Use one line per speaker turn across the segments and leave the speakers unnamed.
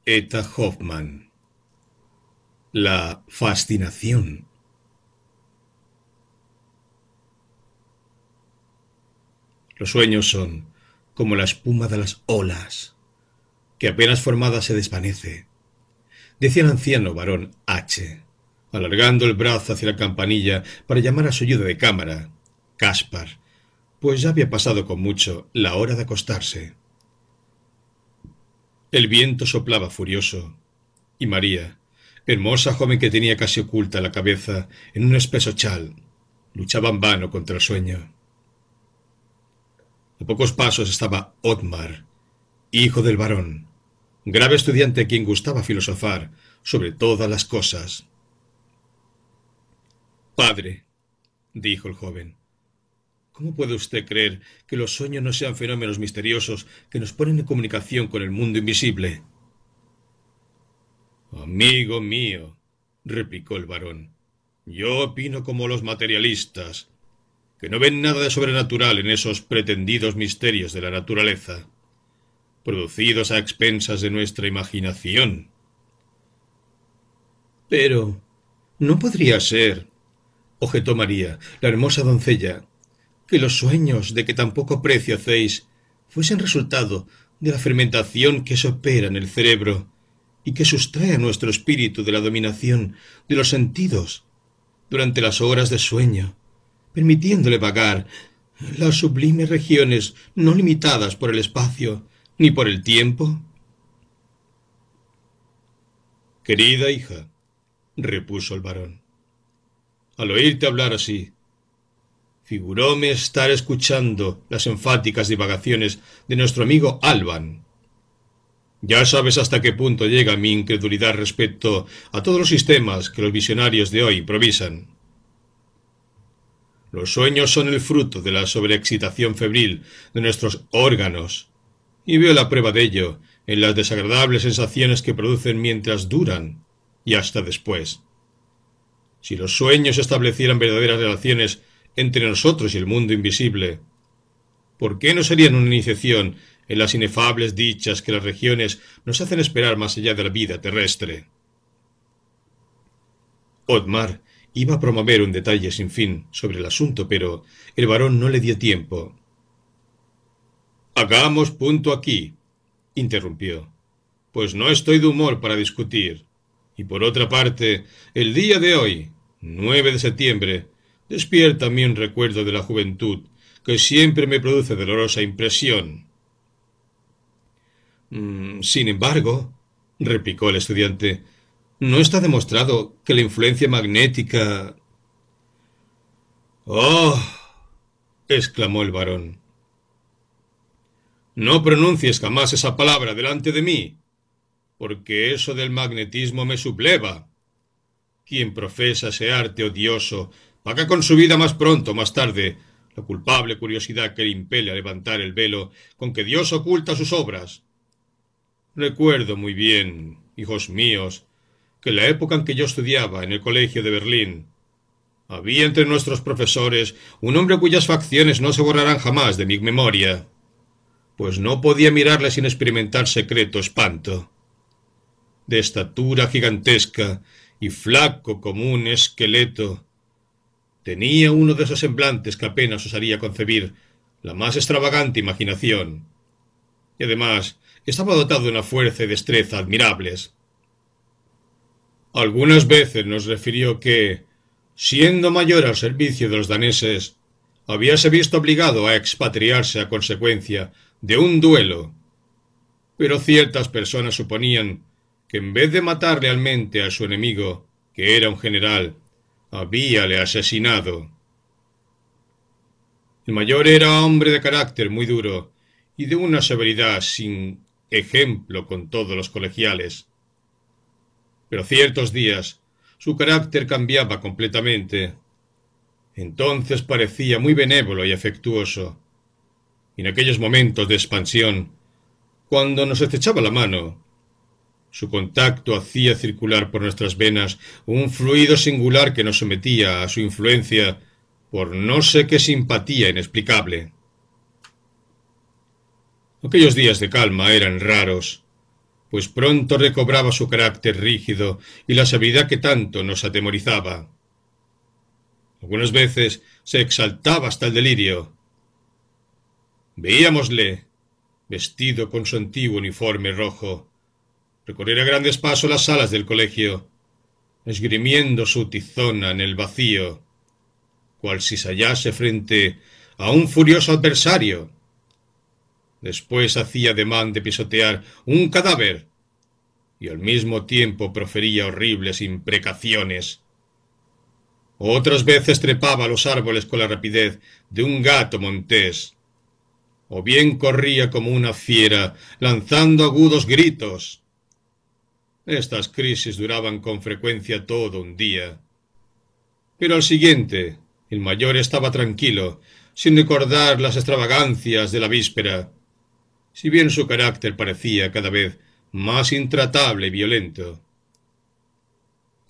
Eta Hoffmann. La fascinación. Los sueños son como la espuma de las olas, que apenas formada se desvanece, decía el anciano varón H., alargando el brazo hacia la campanilla para llamar a su ayuda de cámara, Caspar, pues ya había pasado con mucho la hora de acostarse. El viento soplaba furioso, y María, hermosa joven que tenía casi oculta la cabeza en un espeso chal, luchaba en vano contra el sueño. A pocos pasos estaba Ottmar, hijo del barón, grave estudiante a quien gustaba filosofar sobre todas las cosas. Padre, dijo el joven, ¿cómo puede usted creer que los sueños no sean fenómenos misteriosos que nos ponen en comunicación con el mundo invisible? Amigo mío, replicó el barón, yo opino como los materialistas, que no ven nada de sobrenatural en esos pretendidos misterios de la naturaleza, producidos a expensas de nuestra imaginación. Pero no podría ser, objetó María, la hermosa doncella, que los sueños de que tan poco precio hacéis fuesen resultado de la fermentación que se opera en el cerebro y que sustrae a nuestro espíritu de la dominación de los sentidos durante las horas de sueño, permitiéndole vagar las sublimes regiones no limitadas por el espacio ni por el tiempo. Querida hija, repuso el varón, al oírte hablar así, figuróme estar escuchando las enfáticas divagaciones de nuestro amigo Alban. Ya sabes hasta qué punto llega mi incredulidad respecto a todos los sistemas que los visionarios de hoy improvisan. Los sueños son el fruto de la sobreexcitación febril de nuestros órganos, y veo la prueba de ello en las desagradables sensaciones que producen mientras duran y hasta después. Si los sueños establecieran verdaderas relaciones entre nosotros y el mundo invisible, ¿por qué no serían una iniciación en las inefables dichas que las regiones nos hacen esperar más allá de la vida terrestre? Ottmar iba a promover un detalle sin fin sobre el asunto, pero el varón no le dio tiempo. Hagamos punto aquí, interrumpió, pues no estoy de humor para discutir. Y por otra parte, el día de hoy, 9 de septiembre, despierta en mí un recuerdo de la juventud que siempre me produce dolorosa impresión. Sin embargo, replicó el estudiante, no está demostrado que la influencia magnética... ¡Oh! Exclamó el varón. No pronuncies jamás esa palabra delante de mí, porque eso del magnetismo me subleva. Quien profesa ese arte odioso paga con su vida más pronto o más tarde la culpable curiosidad que le impele a levantar el velo con que Dios oculta sus obras. Recuerdo muy bien, hijos míos, que en la época en que yo estudiaba en el colegio de Berlín, había entre nuestros profesores un hombre cuyas facciones no se borrarán jamás de mi memoria, pues no podía mirarle sin experimentar secreto espanto. De estatura gigantesca y flaco como un esqueleto, tenía uno de esos semblantes que apenas osaría concebir la más extravagante imaginación, y además estaba dotado de una fuerza y destreza admirables. Algunas veces nos refirió que, siendo mayor al servicio de los daneses, habíase visto obligado a expatriarse a consecuencia de un duelo, pero ciertas personas suponían que en vez de matar realmente a su enemigo, que era un general, habíale asesinado. El mayor era hombre de carácter muy duro y de una severidad sin ejemplo con todos los colegiales. Pero ciertos días su carácter cambiaba completamente. Entonces parecía muy benévolo y afectuoso. Y en aquellos momentos de expansión, cuando nos estrechaba la mano, su contacto hacía circular por nuestras venas un fluido singular que nos sometía a su influencia por no sé qué simpatía inexplicable. Aquellos días de calma eran raros, pues pronto recobraba su carácter rígido y la severidad que tanto nos atemorizaba. Algunas veces se exaltaba hasta el delirio. Veíamosle, vestido con su antiguo uniforme rojo, recorrer a grandes pasos las salas del colegio, esgrimiendo su tizona en el vacío, cual si se hallase frente a un furioso adversario. Después hacía ademán de pisotear un cadáver y al mismo tiempo profería horribles imprecaciones. Otras veces trepaba a los árboles con la rapidez de un gato montés, o bien corría como una fiera lanzando agudos gritos. Estas crisis duraban con frecuencia todo un día, pero al siguiente el mayor estaba tranquilo, sin recordar las extravagancias de la víspera, si bien su carácter parecía cada vez más intratable y violento.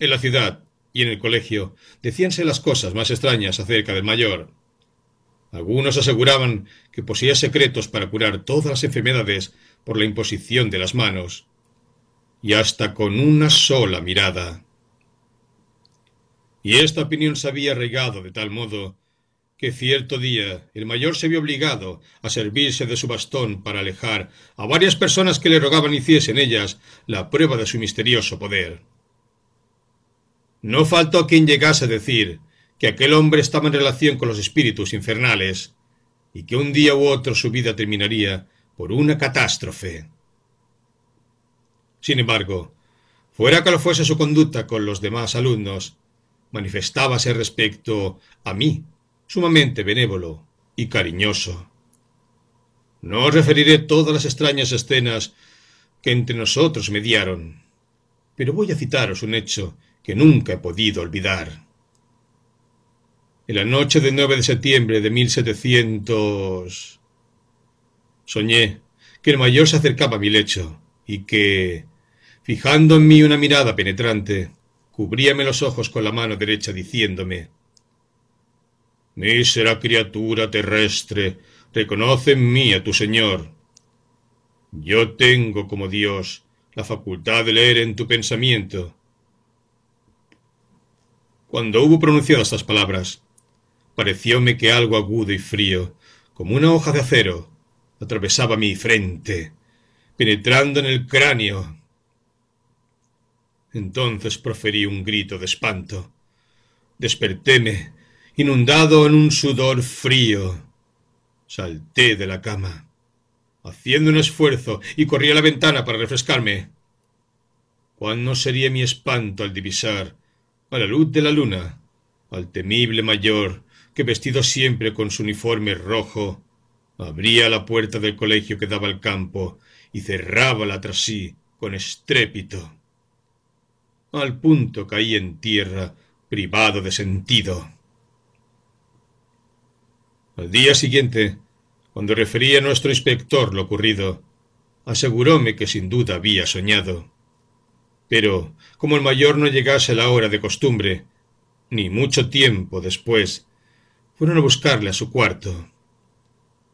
En la ciudad y en el colegio decíanse las cosas más extrañas acerca del mayor. Algunos aseguraban que poseía secretos para curar todas las enfermedades por la imposición de las manos, y hasta con una sola mirada. Y esta opinión se había arraigado de tal modo que cierto día el mayor se vio obligado a servirse de su bastón para alejar a varias personas que le rogaban hiciesen ellas la prueba de su misterioso poder. No faltó quien llegase a decir que aquel hombre estaba en relación con los espíritus infernales y que un día u otro su vida terminaría por una catástrofe. Sin embargo, fuera cual fuese su conducta con los demás alumnos, manifestábase respecto a mí sumamente benévolo y cariñoso. No os referiré todas las extrañas escenas que entre nosotros mediaron, pero voy a citaros un hecho que nunca he podido olvidar. En la noche del 9 de septiembre de 1700... soñé que el mayor se acercaba a mi lecho y que, fijando en mí una mirada penetrante, cubríame los ojos con la mano derecha diciéndome: «Mísera criatura terrestre, reconoce en mí a tu Señor. Yo tengo, como Dios, la facultad de leer en tu pensamiento». Cuando hubo pronunciado estas palabras, parecióme que algo agudo y frío, como una hoja de acero, atravesaba mi frente, penetrando en el cráneo. Entonces proferí un grito de espanto. Despertéme, inundado en un sudor frío. Salté de la cama, haciendo un esfuerzo, y corrí a la ventana para refrescarme. ¿Cuán no sería mi espanto al divisar, a la luz de la luna, al temible mayor que, vestido siempre con su uniforme rojo, abría la puerta del colegio que daba al campo y cerrábala tras sí con estrépito? Al punto caí en tierra, privado de sentido. Al día siguiente, cuando referí a nuestro inspector lo ocurrido, aseguróme que sin duda había soñado. Pero, como el mayor no llegase a la hora de costumbre, ni mucho tiempo después, fueron a buscarle a su cuarto.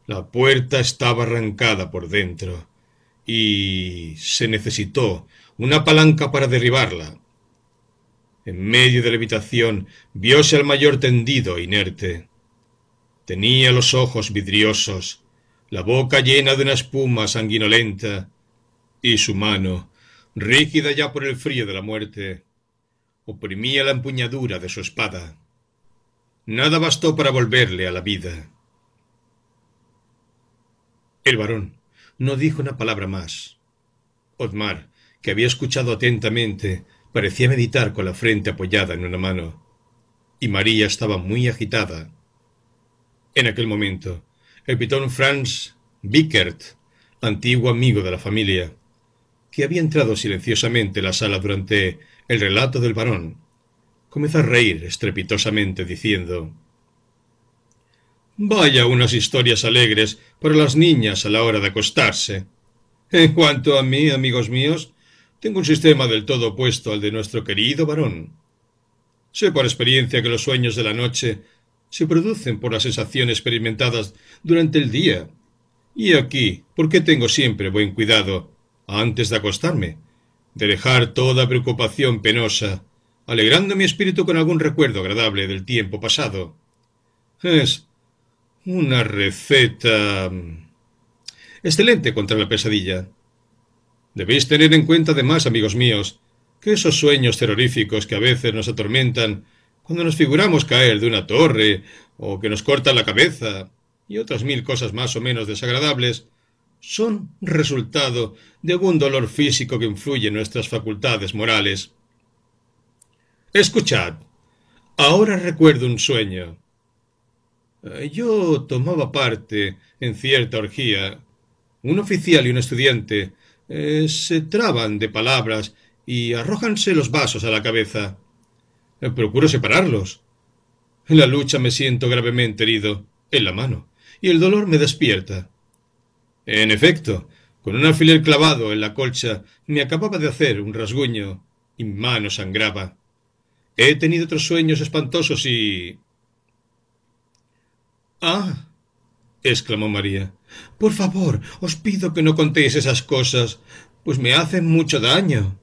La puerta estaba arrancada por dentro, y se necesitó una palanca para derribarla. En medio de la habitación vióse al mayor tendido, inerte. Tenía los ojos vidriosos, la boca llena de una espuma sanguinolenta, y su mano, rígida ya por el frío de la muerte, oprimía la empuñadura de su espada. Nada bastó para volverle a la vida. El varón no dijo una palabra más. Otmar, que había escuchado atentamente, parecía meditar con la frente apoyada en una mano, y María estaba muy agitada. En aquel momento, el pitón Franz Bickert, antiguo amigo de la familia, que había entrado silenciosamente en la sala durante el relato del varón, comenzó a reír estrepitosamente diciendo: «Vaya unas historias alegres para las niñas a la hora de acostarse. En cuanto a mí, amigos míos, tengo un sistema del todo opuesto al de nuestro querido varón. Sé por experiencia que los sueños de la noche se producen por las sensaciones experimentadas durante el día, y aquí, porque tengo siempre buen cuidado, antes de acostarme, de dejar toda preocupación penosa, alegrando mi espíritu con algún recuerdo agradable del tiempo pasado. Es una receta excelente contra la pesadilla. Debéis tener en cuenta además, amigos míos, que esos sueños terroríficos que a veces nos atormentan cuando nos figuramos caer de una torre o que nos cortan la cabeza y otras 1000 cosas más o menos desagradables, son resultado de algún dolor físico que influye en nuestras facultades morales. Escuchad, ahora recuerdo un sueño. Yo tomaba parte en cierta orgía. Un oficial y un estudiante se traban de palabras y arrójanse los vasos a la cabeza. Procuro separarlos. En la lucha me siento gravemente herido, en la mano, y el dolor me despierta. En efecto, con un alfiler clavado en la colcha me acababa de hacer un rasguño y mi mano sangraba. He tenido otros sueños espantosos y... —¡Ah! —exclamó María—. Por favor, os pido que no contéis esas cosas, pues me hacen mucho daño.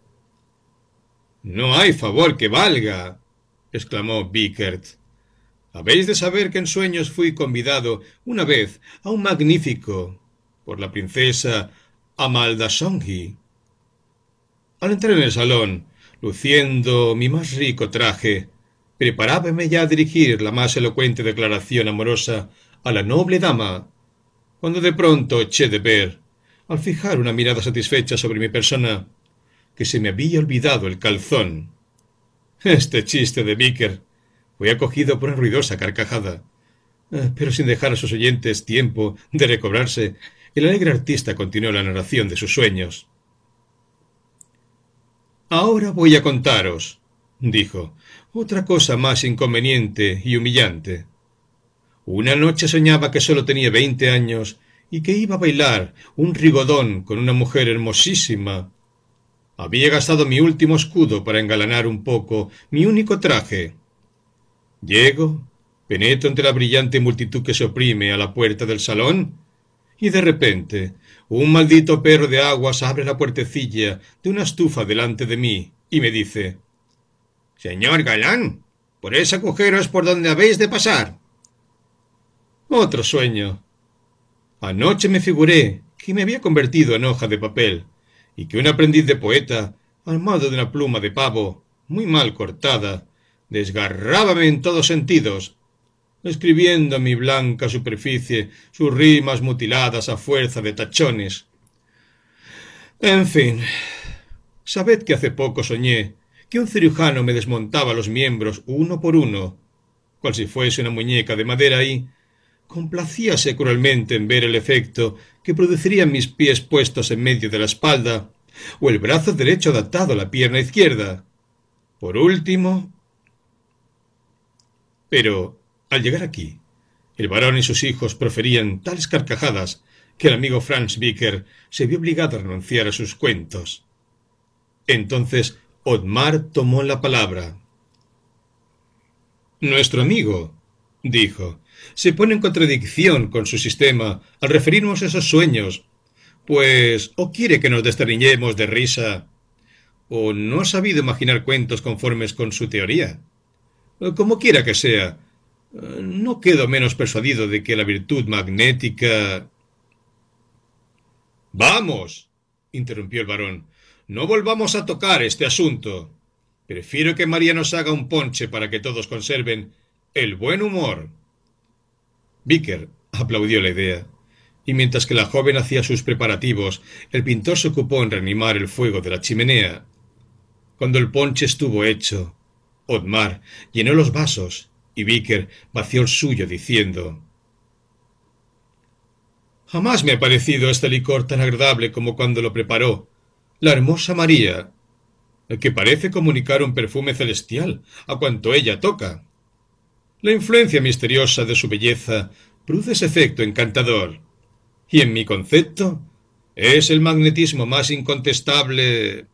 —No hay favor que valga —exclamó Bickert—. Habéis de saber que en sueños fui convidado una vez a un magnífico por la princesa Amaldasongi. Al entrar en el salón, luciendo mi más rico traje, preparábame ya a dirigir la más elocuente declaración amorosa a la noble dama, cuando de pronto eché de ver, al fijar una mirada satisfecha sobre mi persona, que se me había olvidado el calzón. Este chiste de Bickert fue acogido por una ruidosa carcajada, pero sin dejar a sus oyentes tiempo de recobrarse, el alegre artista continuó la narración de sus sueños. Ahora voy a contaros, dijo, otra cosa más inconveniente y humillante. Una noche soñaba que sólo tenía 20 años y que iba a bailar un rigodón con una mujer hermosísima. Había gastado mi último escudo para engalanar un poco mi único traje. Llego, penetro entre la brillante multitud que se oprime a la puerta del salón, y de repente un maldito perro de aguas abre la puertecilla de una estufa delante de mí y me dice: «Señor galán, por ese agujero es por donde habéis de pasar». Otro sueño. Anoche me figuré que me había convertido en hoja de papel y que un aprendiz de poeta, armado de una pluma de pavo, muy mal cortada, desgarrábame en todos sentidos, escribiendo en mi blanca superficie sus rimas mutiladas a fuerza de tachones. En fin, sabed que hace poco soñé que un cirujano me desmontaba los miembros uno por uno, cual si fuese una muñeca de madera, y complacíase cruelmente en ver el efecto que producirían mis pies puestos en medio de la espalda, o el brazo derecho adaptado a la pierna izquierda. Por último... Pero, al llegar aquí, el barón y sus hijos proferían tales carcajadas que el amigo Franz Bickert se vio obligado a renunciar a sus cuentos. Entonces Ottmar tomó la palabra. «Nuestro amigo», dijo, «se pone en contradicción con su sistema al referirnos a esos sueños, pues o quiere que nos desternillemos de risa, o no ha sabido imaginar cuentos conformes con su teoría. Como quiera que sea, no quedo menos persuadido de que la virtud magnética... —¡Vamos! —interrumpió el barón—, no volvamos a tocar este asunto. Prefiero que María nos haga un ponche para que todos conserven el buen humor. Bickert aplaudió la idea, y mientras que la joven hacía sus preparativos, el pintor se ocupó en reanimar el fuego de la chimenea. Cuando el ponche estuvo hecho, Ottmar llenó los vasos y Bickert vació el suyo diciendo: «Jamás me ha parecido este licor tan agradable como cuando lo preparó la hermosa María, que parece comunicar un perfume celestial a cuanto ella toca. La influencia misteriosa de su belleza produce ese efecto encantador, y en mi concepto es el magnetismo más incontestable».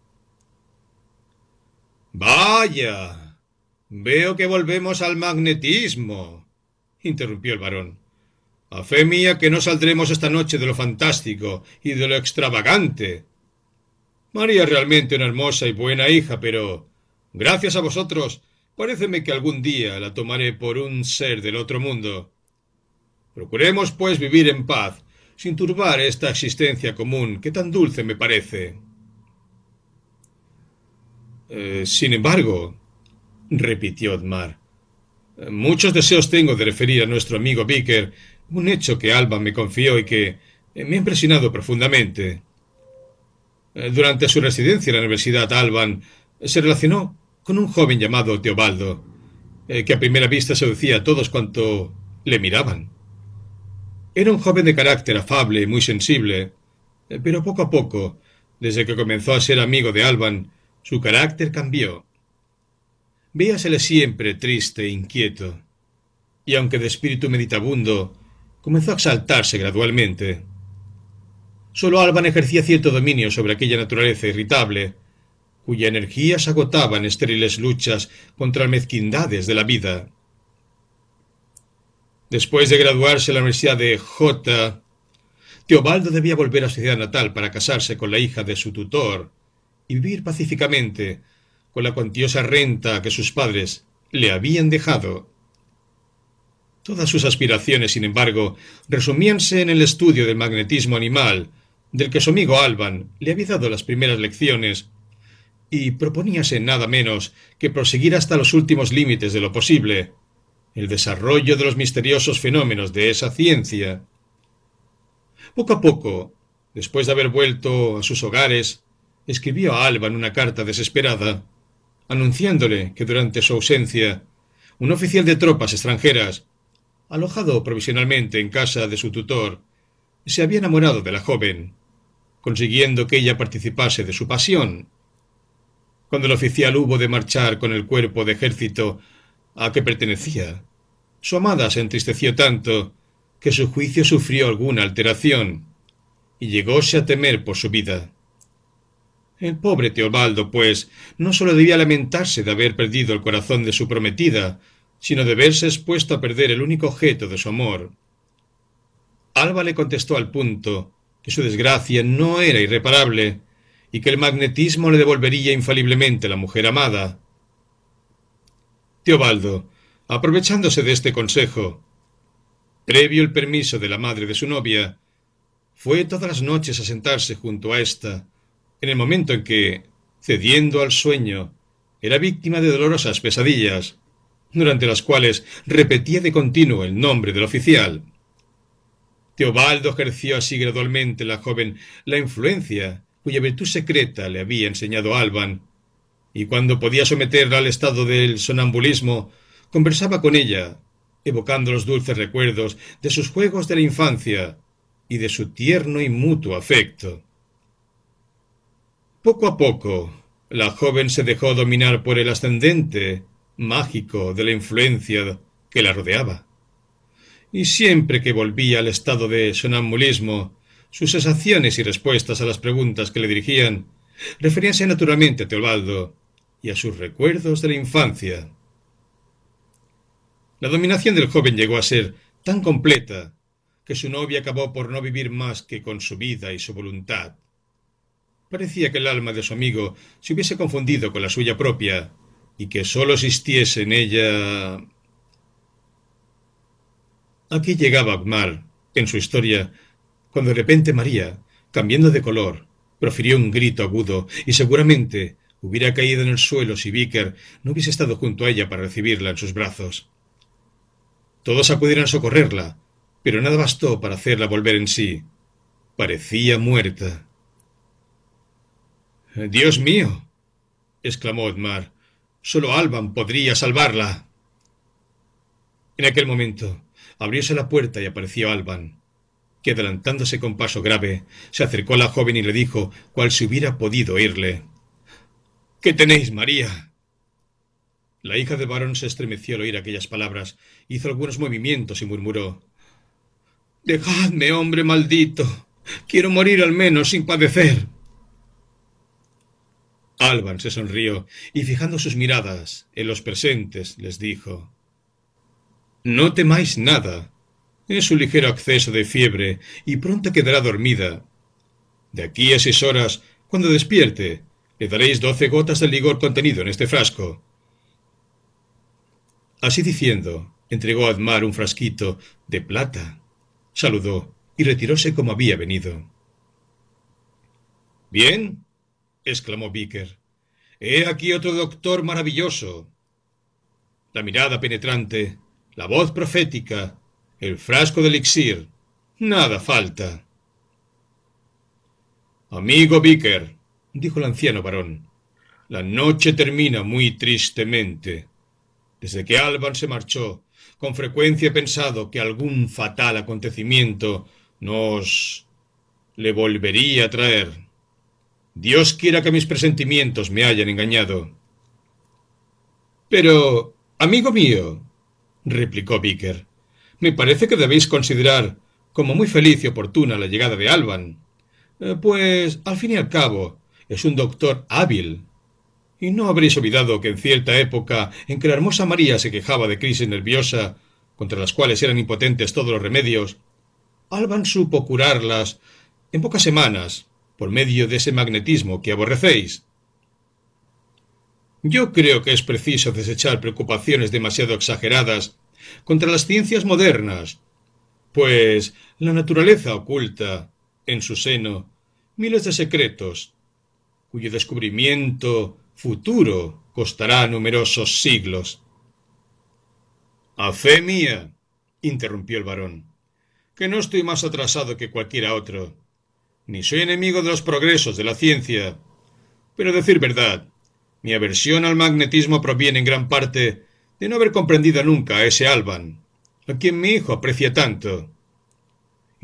«¡Vaya! Veo que volvemos al magnetismo», interrumpió el barón. «A fe mía que no saldremos esta noche de lo fantástico y de lo extravagante. María es realmente una hermosa y buena hija, pero, gracias a vosotros, paréceme que algún día la tomaré por un ser del otro mundo. Procuremos, pues, vivir en paz, sin turbar esta existencia común que tan dulce me parece. Sin embargo, repitió Otmar, muchos deseos tengo de referir a nuestro amigo Vicker un hecho que Alban me confió y que me ha impresionado profundamente. Durante su residencia en la Universidad Alban se relacionó con un joven llamado Teobaldo, que a primera vista seducía a todos cuanto le miraban. Era un joven de carácter afable y muy sensible, pero poco a poco, desde que comenzó a ser amigo de Alban, su carácter cambió. Veíasele siempre triste e inquieto, y aunque de espíritu meditabundo, comenzó a exaltarse gradualmente. Solo Alban ejercía cierto dominio sobre aquella naturaleza irritable, cuya energía se agotaba en estériles luchas contra las mezquindades de la vida. Después de graduarse en la Universidad de Teobaldo debía volver a su ciudad natal para casarse con la hija de su tutor y vivir pacíficamente con la cuantiosa renta que sus padres le habían dejado. Todas sus aspiraciones, sin embargo, resumíanse en el estudio del magnetismo animal, del que su amigo Alban le había dado las primeras lecciones, y proponíase nada menos que proseguir hasta los últimos límites de lo posible el desarrollo de los misteriosos fenómenos de esa ciencia. Poco a poco, después de haber vuelto a sus hogares, escribió a Alban una carta desesperada, anunciándole que durante su ausencia un oficial de tropas extranjeras, alojado provisionalmente en casa de su tutor, se había enamorado de la joven, consiguiendo que ella participase de su pasión. Cuando el oficial hubo de marchar con el cuerpo de ejército a que pertenecía, su amada se entristeció tanto que su juicio sufrió alguna alteración, y llegóse a temer por su vida. El pobre Teobaldo, pues, no sólo debía lamentarse de haber perdido el corazón de su prometida, sino de verse expuesto a perder el único objeto de su amor. Alba le contestó al punto que su desgracia no era irreparable, y que el magnetismo le devolvería infaliblemente la mujer amada. Teobaldo, aprovechándose de este consejo, previo el permiso de la madre de su novia, fue todas las noches a sentarse junto a ésta, en el momento en que, cediendo al sueño, era víctima de dolorosas pesadillas, durante las cuales repetía de continuo el nombre del oficial. Teobaldo ejerció así gradualmente en la joven la influencia cuya virtud secreta le había enseñado Alban, y cuando podía someterla al estado del sonambulismo, conversaba con ella, evocando los dulces recuerdos de sus juegos de la infancia y de su tierno y mutuo afecto. Poco a poco, la joven se dejó dominar por el ascendente mágico de la influencia que la rodeaba, y siempre que volvía al estado de sonambulismo, sus sensaciones y respuestas a las preguntas que le dirigían referíanse naturalmente a Teobaldo y a sus recuerdos de la infancia. La dominación del joven llegó a ser tan completa que su novia acabó por no vivir más que con su vida y su voluntad. Parecía que el alma de su amigo se hubiese confundido con la suya propia y que sólo existiese en ella. Aquí llegaba Otmar, en su historia, cuando de repente María, cambiando de color, profirió un grito agudo y seguramente hubiera caído en el suelo si Vicker no hubiese estado junto a ella para recibirla en sus brazos. Todos acudieron a socorrerla, pero nada bastó para hacerla volver en sí. Parecía muerta. «¡Dios mío!», exclamó Otmar. «Solo Alban podría salvarla». En aquel momento abrióse la puerta y apareció Alban, que adelantándose con paso grave, se acercó a la joven y le dijo, cual si hubiera podido oírle: «¿Qué tenéis, María?». La hija del varón se estremeció al oír aquellas palabras, hizo algunos movimientos y murmuró: «Dejadme, hombre maldito. Quiero morir al menos sin padecer». Alban se sonrió y, fijando sus miradas en los presentes, les dijo: «No temáis nada. Es un ligero acceso de fiebre y pronto quedará dormida. De aquí a 6 horas, Cuando despierte, le daréis 12 gotas del licor contenido en este frasco. Así diciendo, entregó a Admar un frasquito de plata, saludó y retiróse como había venido. «Bien», exclamó Vicker, «he aquí otro doctor maravilloso. La mirada penetrante, la voz profética, el frasco de elixir, nada falta». «Amigo Vicker», dijo el anciano varón, «la noche termina muy tristemente. Desde que Alban se marchó, con frecuencia he pensado que algún fatal acontecimiento nos le volvería a traer. Dios quiera que mis presentimientos me hayan engañado». «Pero, amigo mío», replicó Vicker, «me parece que debéis considerar como muy feliz y oportuna la llegada de Alban, pues, al fin y al cabo, es un doctor hábil. Y no habréis olvidado que en cierta época en que la hermosa María se quejaba de crisis nerviosa, contra las cuales eran impotentes todos los remedios, Alban supo curarlas en pocas semanas, por medio de ese magnetismo que aborrecéis. Yo creo que es preciso desechar preocupaciones demasiado exageradas contra las ciencias modernas, pues la naturaleza oculta, en su seno, miles de secretos, cuyo descubrimiento futuro costará numerosos siglos. «A fe mía», interrumpió el varón, «que no estoy más atrasado que cualquiera otro, ni soy enemigo de los progresos de la ciencia, pero a decir verdad, mi aversión al magnetismo proviene en gran parte de no haber comprendido nunca a ese Alban, a quien mi hijo aprecia tanto.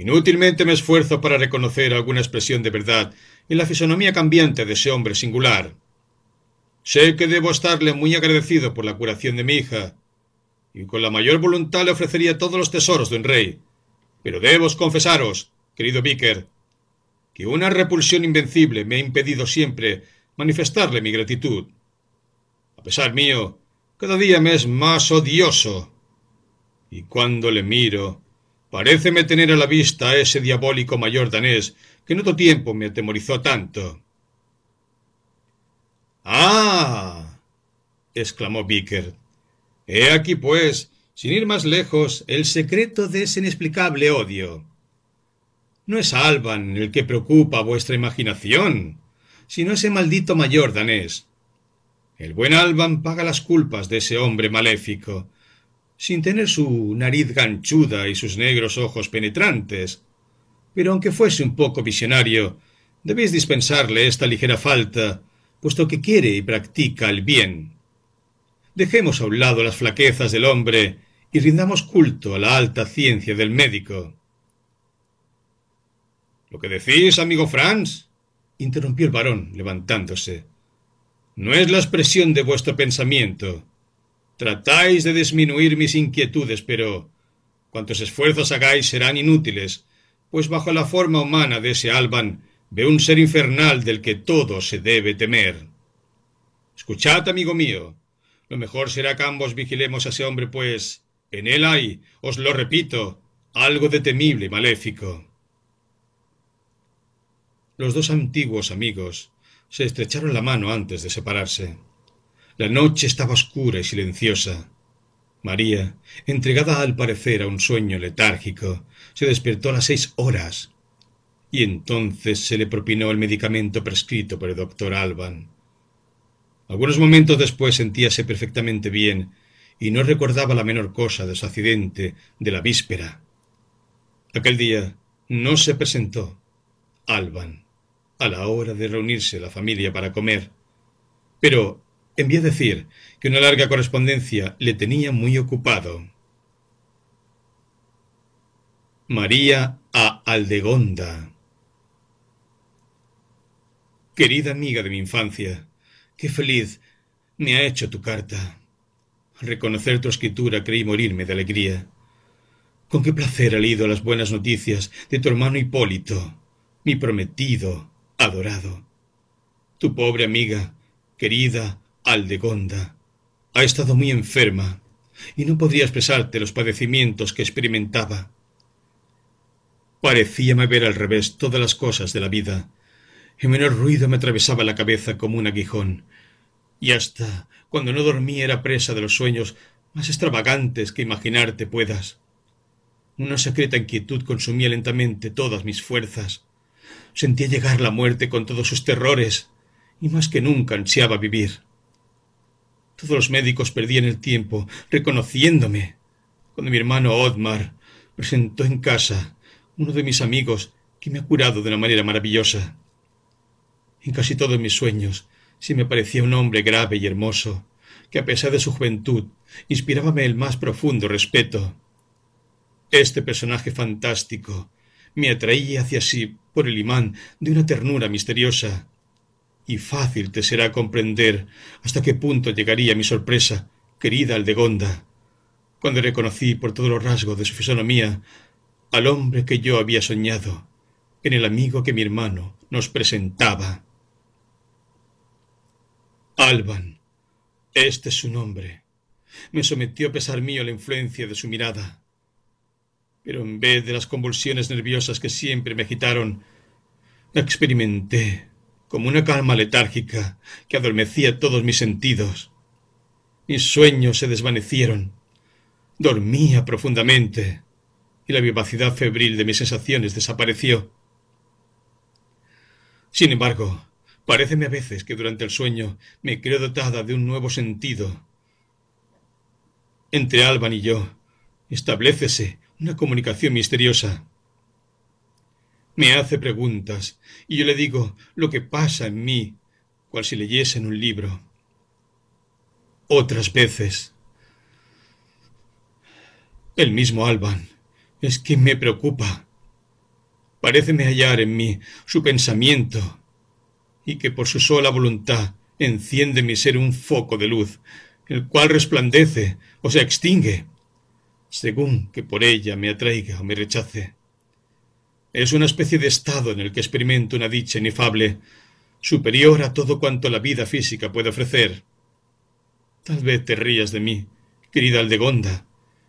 Inútilmente me esfuerzo para reconocer alguna expresión de verdad en la fisonomía cambiante de ese hombre singular. Sé que debo estarle muy agradecido por la curación de mi hija, y con la mayor voluntad le ofrecería todos los tesoros de un rey, pero debo confesaros, querido Vicker, que una repulsión invencible me ha impedido siempre manifestarle mi gratitud. A pesar mío, cada día me es más odioso, y cuando le miro, paréceme tener a la vista a ese diabólico mayor danés que en otro tiempo me atemorizó tanto. «¡Ah!», exclamó Vicker. «He aquí, pues, sin ir más lejos, el secreto de ese inexplicable odio. No es Alban el que preocupa vuestra imaginación, sino ese maldito mayor danés. El buen Alban paga las culpas de ese hombre maléfico, sin tener su nariz ganchuda y sus negros ojos penetrantes. Pero aunque fuese un poco visionario, debéis dispensarle esta ligera falta, puesto que quiere y practica el bien. Dejemos a un lado las flaquezas del hombre y rindamos culto a la alta ciencia del médico». «Lo que decís, amigo Franz», interrumpió el varón, levantándose, «no es la expresión de vuestro pensamiento. Tratáis de disminuir mis inquietudes, pero cuantos esfuerzos hagáis serán inútiles, pues bajo la forma humana de ese Alban veo un ser infernal del que todo se debe temer. Escuchad, amigo mío, lo mejor será que ambos vigilemos a ese hombre, pues en él hay, os lo repito, algo de temible y maléfico». Los dos antiguos amigos se estrecharon la mano antes de separarse. La noche estaba oscura y silenciosa. María, entregada al parecer a un sueño letárgico, se despertó a las 6 horas, y entonces se le propinó el medicamento prescrito por el doctor Alban. Algunos momentos después sentíase perfectamente bien y no recordaba la menor cosa de su accidente de la víspera. Aquel día no se presentó Alban a la hora de reunirse la familia para comer, pero envié decir que una larga correspondencia le tenía muy ocupado. María a Aldegonda. Querida amiga de mi infancia, qué feliz me ha hecho tu carta. Al reconocer tu escritura creí morirme de alegría. Con qué placer he leído las buenas noticias de tu hermano Hipólito, mi prometido, adorado. Tu pobre amiga, querida Aldegonda, ha estado muy enferma y no podría expresarte los padecimientos que experimentaba. Parecíame ver al revés todas las cosas de la vida El menor ruido me atravesaba la cabeza como un aguijón, y hasta cuando no dormía era presa de los sueños más extravagantes que imaginarte puedas. Una secreta inquietud consumía lentamente todas mis fuerzas. Sentía llegar la muerte con todos sus terrores, y más que nunca ansiaba vivir. Todos los médicos perdían el tiempo reconociéndome, cuando mi hermano Otmar presentó en casa uno de mis amigos que me ha curado de una manera maravillosa. En casi todos mis sueños sí me parecía un hombre grave y hermoso, que a pesar de su juventud inspirábame el más profundo respeto. Este personaje fantástico me atraía hacia sí por el imán de una ternura misteriosa, y fácil te será comprender hasta qué punto llegaría mi sorpresa, querida Aldegonda, cuando reconocí por todos los rasgos de su fisonomía al hombre que yo había soñado, en el amigo que mi hermano nos presentaba. Alban, este es su nombre. Me sometió a pesar mío la influencia de su mirada. Pero en vez de las convulsiones nerviosas que siempre me agitaron, experimenté como una calma letárgica que adormecía todos mis sentidos. Mis sueños se desvanecieron. Dormía profundamente, y la vivacidad febril de mis sensaciones desapareció. Sin embargo, paréceme a veces que durante el sueño me creo dotada de un nuevo sentido. Entre Alban y yo establécese una comunicación misteriosa. Me hace preguntas, y yo le digo lo que pasa en mí, cual si leyese en un libro. Otras veces, el mismo Alban es quien me preocupa. Paréceme hallar en mí su pensamiento, y que por su sola voluntad enciende en mi ser un foco de luz, el cual resplandece o se extingue, según que por ella me atraiga o me rechace. Es una especie de estado en el que experimento una dicha inefable, superior a todo cuanto la vida física puede ofrecer. Tal vez te rías de mí, querida Aldegonda,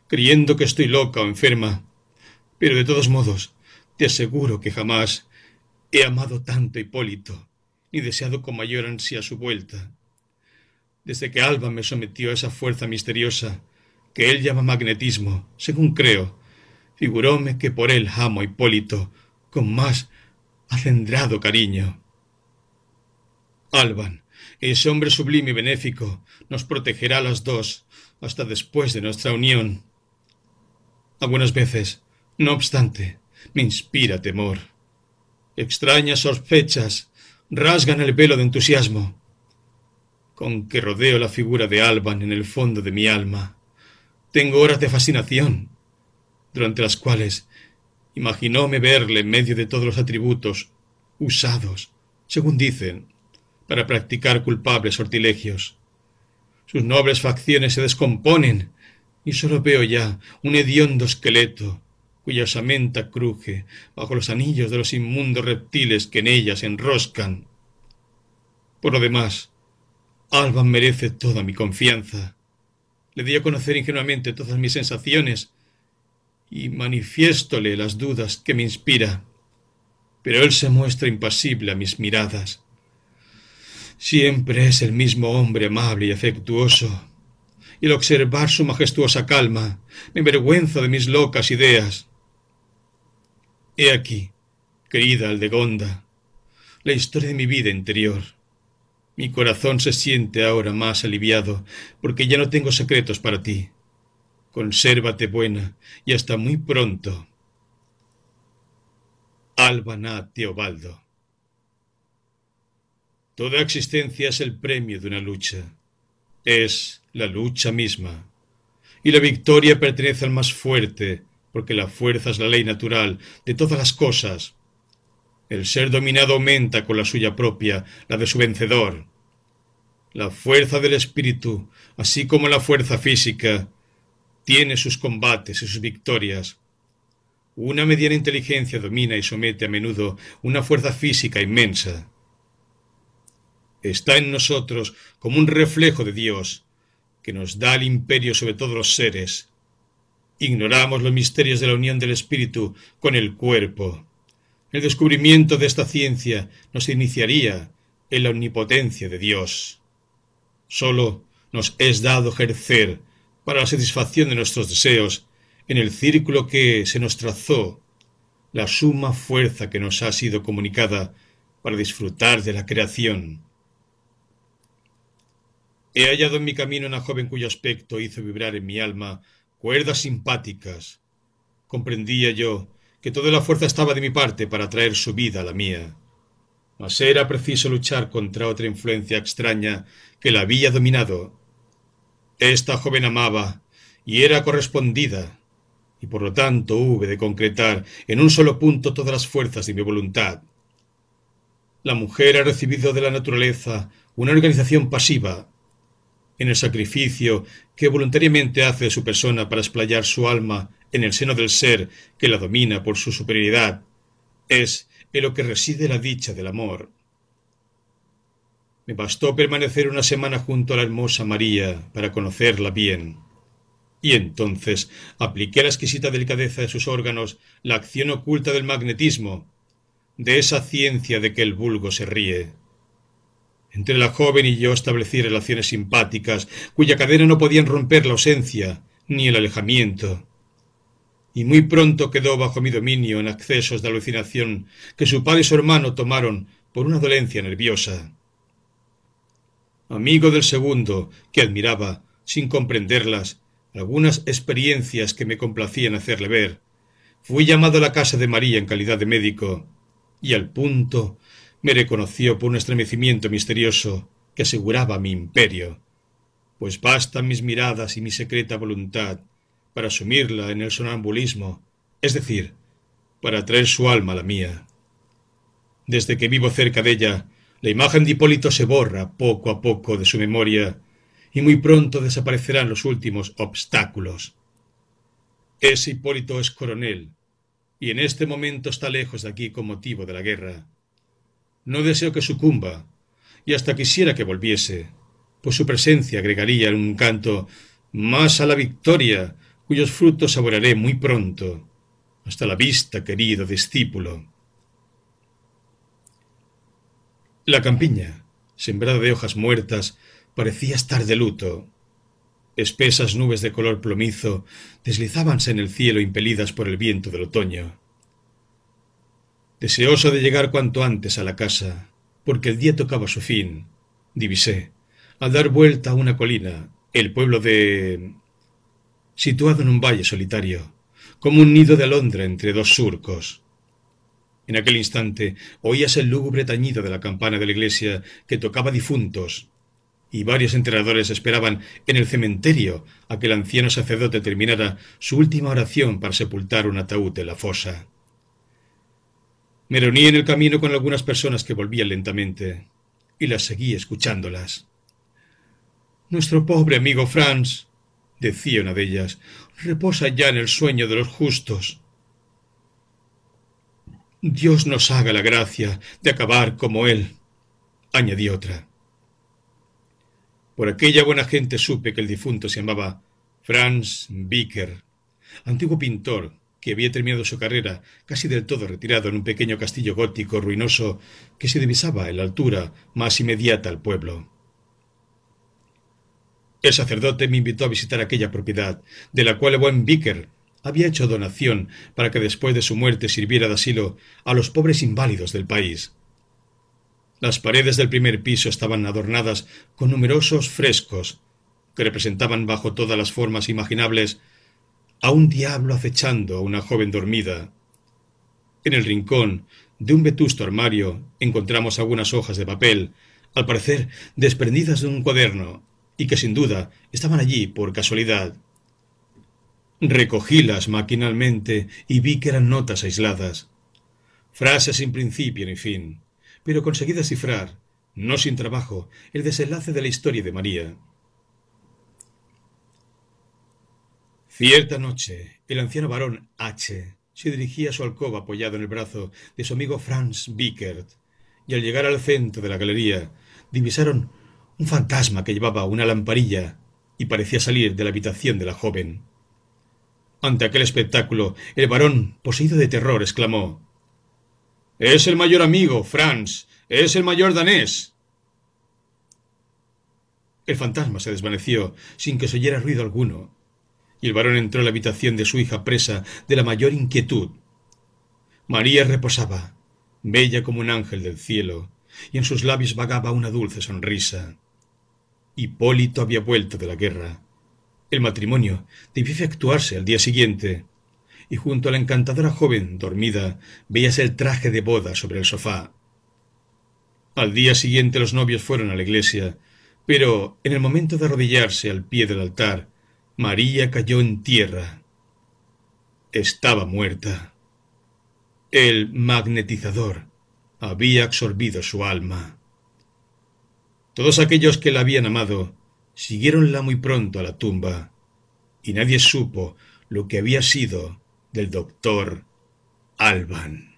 creyendo que estoy loca o enferma, pero de todos modos te aseguro que jamás he amado tanto a Hipólito, ni deseado con mayor ansia su vuelta. Desde que Alba me sometió a esa fuerza misteriosa, que él llama magnetismo, según creo, figuróme que por él amo a Hipólito con más acendrado cariño. Alban, ese hombre sublime y benéfico, nos protegerá a las dos hasta después de nuestra unión. Algunas veces, no obstante, me inspira temor. Extrañas sospechas rasgan el velo de entusiasmo con que rodeo la figura de Alban en el fondo de mi alma. Tengo horas de fascinación, durante las cuales imaginóme verle en medio de todos los atributos usados, según dicen, para practicar culpables sortilegios. Sus nobles facciones se descomponen, y sólo veo ya un hediondo esqueleto, cuya osamenta cruje bajo los anillos de los inmundos reptiles que en ella se enroscan. Por lo demás, Alban merece toda mi confianza. Le di a conocer ingenuamente todas mis sensaciones, y manifiéstole las dudas que me inspira, pero él se muestra impasible a mis miradas. Siempre es el mismo hombre amable y afectuoso, y al observar su majestuosa calma, me avergüenzo de mis locas ideas. He aquí, querida Aldegonda, la historia de mi vida interior. Mi corazón se siente ahora más aliviado, porque ya no tengo secretos para ti. Consérvate buena, y hasta muy pronto. Alban a Teobaldo. Toda existencia es el premio de una lucha. Es la lucha misma. Y la victoria pertenece al más fuerte, porque la fuerza es la ley natural de todas las cosas. El ser dominado aumenta con la suya propia, la de su vencedor. La fuerza del espíritu, así como la fuerza física, tiene sus combates y sus victorias. Una mediana inteligencia domina y somete a menudo una fuerza física inmensa. Está en nosotros como un reflejo de Dios, que nos da el imperio sobre todos los seres. Ignoramos los misterios de la unión del espíritu con el cuerpo. El descubrimiento de esta ciencia nos iniciaría en la omnipotencia de Dios. Sólo nos es dado ejercer, para la satisfacción de nuestros deseos, en el círculo que se nos trazó, la suma fuerza que nos ha sido comunicada para disfrutar de la creación. He hallado en mi camino una joven cuyo aspecto hizo vibrar en mi alma cuerdas simpáticas. Comprendía yo que toda la fuerza estaba de mi parte para traer su vida a la mía. Mas era preciso luchar contra otra influencia extraña que la había dominado. Esta joven amaba y era correspondida, y por lo tanto hube de concretar en un solo punto todas las fuerzas de mi voluntad. La mujer ha recibido de la naturaleza una organización pasiva. En el sacrificio que voluntariamente hace de su persona para explayar su alma en el seno del ser que la domina por su superioridad, es en lo que reside la dicha del amor. Me bastó permanecer una semana junto a la hermosa María para conocerla bien, y entonces apliqué a la exquisita delicadeza de sus órganos la acción oculta del magnetismo, de esa ciencia de que el vulgo se ríe. Entre la joven y yo establecí relaciones simpáticas, cuya cadena no podían romper la ausencia ni el alejamiento, y muy pronto quedó bajo mi dominio en accesos de alucinación que su padre y su hermano tomaron por una dolencia nerviosa. Amigo del segundo, que admiraba, sin comprenderlas, algunas experiencias que me complacían hacerle ver, fui llamado a la casa de María en calidad de médico, y al punto me reconoció por un estremecimiento misterioso que aseguraba mi imperio, pues bastan mis miradas y mi secreta voluntad para sumirla en el sonambulismo, es decir, para traer su alma a la mía. Desde que vivo cerca de ella, la imagen de Hipólito se borra poco a poco de su memoria, y muy pronto desaparecerán los últimos obstáculos. Ese Hipólito es coronel, y en este momento está lejos de aquí con motivo de la guerra. No deseo que sucumba, y hasta quisiera que volviese, pues su presencia agregaría un canto más a la victoria, cuyos frutos saborearé muy pronto. Hasta la vista, querido discípulo. La campiña, sembrada de hojas muertas, parecía estar de luto. Espesas nubes de color plomizo deslizábanse en el cielo impelidas por el viento del otoño. Deseoso de llegar cuanto antes a la casa, porque el día tocaba su fin, divisé, al dar vuelta a una colina, el pueblo situado en un valle solitario, como un nido de alondra entre dos surcos. En aquel instante oíase el lúgubre tañido de la campana de la iglesia que tocaba difuntos, y varios enterradores esperaban en el cementerio a que el anciano sacerdote terminara su última oración para sepultar un ataúd en la fosa. Me reuní en el camino con algunas personas que volvían lentamente, y las seguí escuchándolas. «Nuestro pobre amigo Franz», decía una de ellas, «reposa ya en el sueño de los justos». «Dios nos haga la gracia de acabar como él», añadió otra. Por aquella buena gente supe que el difunto se llamaba Franz Bicker, antiguo pintor que había terminado su carrera casi del todo retirado en un pequeño castillo gótico ruinoso que se divisaba en la altura más inmediata al pueblo. El sacerdote me invitó a visitar aquella propiedad, de la cual el buen Bicker había hecho donación para que después de su muerte sirviera de asilo a los pobres inválidos del país. Las paredes del primer piso estaban adornadas con numerosos frescos que representaban bajo todas las formas imaginables a un diablo acechando a una joven dormida. En el rincón de un vetusto armario encontramos algunas hojas de papel, al parecer desprendidas de un cuaderno, y que sin duda estaban allí por casualidad. Recogílas maquinalmente y vi que eran notas aisladas, frases sin principio ni fin, pero conseguí descifrar, no sin trabajo, el desenlace de la historia de María. Cierta noche, el anciano varón H. se dirigía a su alcoba apoyado en el brazo de su amigo Franz Bickert, y al llegar al centro de la galería, divisaron un fantasma que llevaba una lamparilla y parecía salir de la habitación de la joven. Ante aquel espectáculo, el varón, poseído de terror, exclamó: Es el mayor amigo, Franz. Es el mayor danés. El fantasma se desvaneció sin que se oyera ruido alguno, y el varón entró en la habitación de su hija presa de la mayor inquietud. María reposaba, bella como un ángel del cielo, y en sus labios vagaba una dulce sonrisa. Hipólito había vuelto de la guerra. El matrimonio debía efectuarse al día siguiente, y junto a la encantadora joven dormida veíase el traje de boda sobre el sofá. Al día siguiente los novios fueron a la iglesia, pero en el momento de arrodillarse al pie del altar, María cayó en tierra. Estaba muerta. El magnetizador había absorbido su alma. Todos aquellos que la habían amado siguiéronla muy pronto a la tumba, y nadie supo lo que había sido del doctor Alban.